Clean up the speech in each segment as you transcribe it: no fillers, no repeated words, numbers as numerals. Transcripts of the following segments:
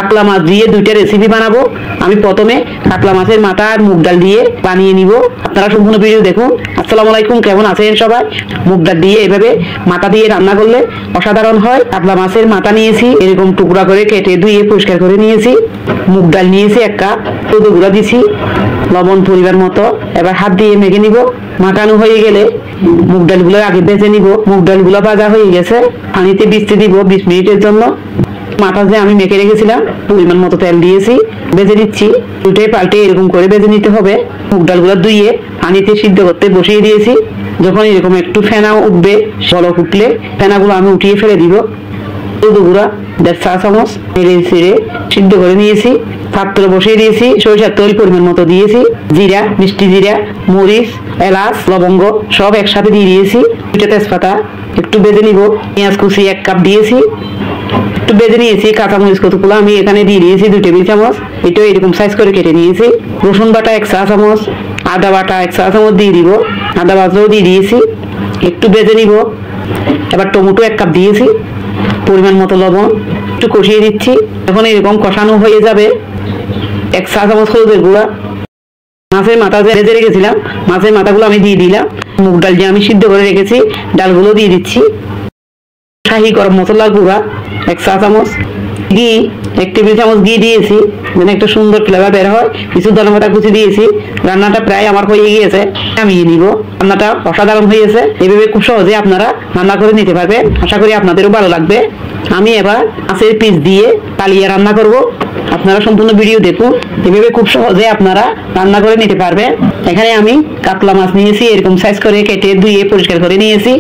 কাতলা মাছ দিয়ে দুইটা রেসিপি বানাবো। আমি প্রথমে কাতলা মাছের মাথা আর মুগ ডাল দিয়ে বানিয়ে নিব। আপনারা সম্পূর্ণ ভিডিও দেখুন। আসসালামু আলাইকুম, কেমন আছেন সবাই? মুগ ডাল দিয়ে এভাবে মাথা দিয়ে রান্না করলে অসাধারণ হয়। কাতলা মাছের মাথা নিয়েছি, এরকম টুকরা করে কেটে ধুয়ে পরিষ্কার করে নিয়েছি। মুগ ডাল নিয়েছি 1 কাপ, হলুদ গুঁড়া দিছি, লবণ পরিমাণ মতো। এবার হাত দিয়ে মেখে নিব। মাখানো হয়ে গেলে মুগ ডালগুলো আগে ভেজে নিব। মুগ ডালগুলো ভাজা হয়ে গেছে, পানিতে ভিজতে দিব 20 মিনিটের জন্য। মাথা যে আমি মেখে রেখেছিলাম পরিমাণ মতো তেল দিয়েছি, ভেজে দিচ্ছি। উল্টে পাল্টে এরকম করে ভেজে নিতে হবে। মুগ ডালগুলো ধুয়ে পানিতে সিদ্ধ করতে বসিয়ে দিয়েছি। যখন এরকম একটু ফেনা উঠবে, বলক উঠলে ফেনাগুলো আমি উঠিয়ে ফেলে দিব। হলুদ গুঁড়া 1.5 চা চামচ নেড়ে ছেড়ে সিদ্ধ করে নিয়েছি। পাত্র বসিয়ে দিয়েছি, সরিষার তেল পরিমাণ মতো দিয়েছি, জিরা, মিষ্টি জিরা, মরিচ, এলাচ, লবঙ্গ সব একসাথে দিয়ে দিয়েছি। 2টা তেজপাতা একটু ভেজে নিব। পেঁয়াজ কুচি 1 কাপ দিয়েছি, একটু ভেজে নিয়েছি। কাঁচামরিচ কতগুলো আমি এখানে দিয়ে দিয়েছি 2 টেবিল চামচ। এটাও এরকম সাইজ করে কেটে নিয়েছি। রসুন বাটা 1 চা চামচ, আদা বাটা 1 চা চামচ দিয়ে দিব। আদা বাটাও দিয়ে দিয়েছি, একটু ভেজে নিব। এবার টমেটো 1 কাপ দিয়েছি, পরিমাণ মতো লবণ, একটু কষিয়ে দিচ্ছি। যখন এরকম কষানো হয়ে যাবে 1 চা চামচ হলুদের গুঁড়া। মাছের মাথা যে ভেজে রেখেছিলাম, মাছের মাথাগুলো আমি দিয়ে দিলাম। মুগ ডাল যে আমি সিদ্ধ করে রেখেছি ডালগুলো দিয়ে দিচ্ছি। শাহি গরম মশলার গুঁড়া 1 চা চামচ, ঘি 1 টেবিল চামচ ঘি দিয়েছি, যেন একটা সুন্দর ফ্লেভার বের হয়। কিছু ধনেপাতা কুচি দিয়েছি। রান্নাটা প্রায় আমার হয়ে গিয়েছে, নামিয়ে নিব। রান্নাটা অসাধারণ হয়েছে। এভাবে খুব সহজে আপনারা রান্না করে নিতে পারবেন। আশা করি আপনাদেরও ভালো লাগবে। আমি এবার মাছের পিস দিয়ে কালিয়া রান্না করব। আপনারা সম্পূর্ণ ভিডিও দেখুন। এভাবে খুব সহজে আপনারা রান্না করে নিতে পারবেন। এখানে আমি কাতলা মাছ নিয়েছি, এরকম সাইজ করে কেটে ধুয়ে পরিষ্কার করে নিয়েছি।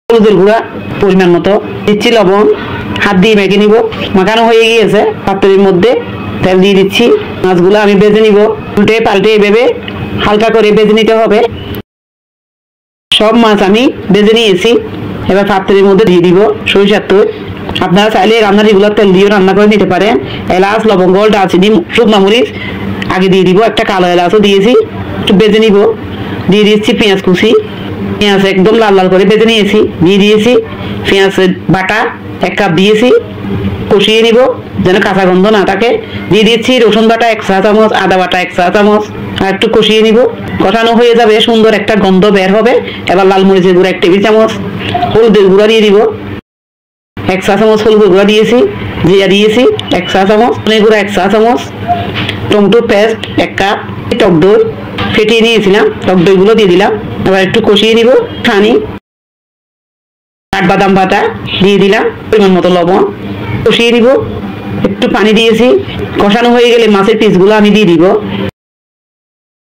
হলুদের গুঁড়া পরিমাণ মতো দিচ্ছি, লবণ, হাত দিয়ে মেখে নিব। মাখানো হয়ে গিয়েছে, পাত্রের মধ্যে তেল দিয়ে দিচ্ছি। মাছগুলো আমি ভেজে নিব। উল্টে পাল্টে এভাবে হালকা করে ভেজে নিতে হবে। সব মাছ আমি ভেজে নিয়েছি। এবার পাত্রের মধ্যে দিয়ে দিব সরিষার তেল। আপনারা চাইলে রান্নার রেগুলার তেল দিয়েও রান্না করে নিতে পারেন। এলাচ, লবঙ্গ, দারচিনি, শুকনো মরিচ আগে দিয়ে দিব। একটা কালো এলাচও দিয়েছি, একটু ভেজে নিব। দিয়ে দিচ্ছি পেঁয়াজ কুচি। পেঁয়াজ একদম লাল লাল করে ভেজে নিয়েছি, দিয়ে দিয়েছি। পেঁয়াজের বাটা 1 কাপ দিয়েছি, কষিয়ে নিব যেন কাঁচা গন্ধ না থাকে। দিয়ে দিচ্ছি রসুন বাটা 1 চা চামচ, আদা বাটা 1 চা চামচ। আর একটু কষিয়ে নিব। কষানো হয়ে যাবে, সুন্দর একটা গন্ধ বের হবে। এবার লাল মরিচের গুঁড়া 1 টেবিল চামচ, হলুদের গুঁড়া দিয়ে দিব 1 চা চামচ, হলুদের গুঁড়া দিয়েছি, জিরা দিয়েছি 1 চা চামচ, ধনের গুঁড়া 1 চা চামচ, টমেটো পেস্ট 1 কাপ, টক দই ফেটিয়ে নিয়েছিলাম, টক দইগুলো দিয়ে দিলাম। এবার একটু কষিয়ে নিব। পানি, কাঠবাদাম বাটা দিয়ে দিলাম, পরিমাণ মতো লবণ, কষিয়ে নিব। একটু পানি দিয়েছি। কষানো হয়ে গেলে মাছের পিসগুলো আমি দিয়ে দিব।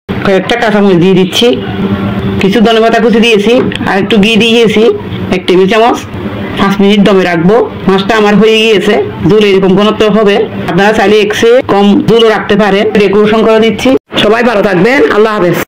কয়েকটা কাঁচামরিচ দিয়ে দিচ্ছি, কিছু ধনেপাতা কুচি দিয়েছি, আর একটু ঘি দিয়েছি 1 টেবিল চামচ। 5 মিনিট দমে রাখবো। মাছটা আমার হয়ে গিয়েছে। ঝোল এরকম ঘনত্ব হবে। আপনারা চাইলে 1 চেয়ে কম ঝোলও রাখতে পারেন। ডেকোরেশন করে দিচ্ছি। সবাই ভালো থাকবেন। আল্লাহ হাফেজ।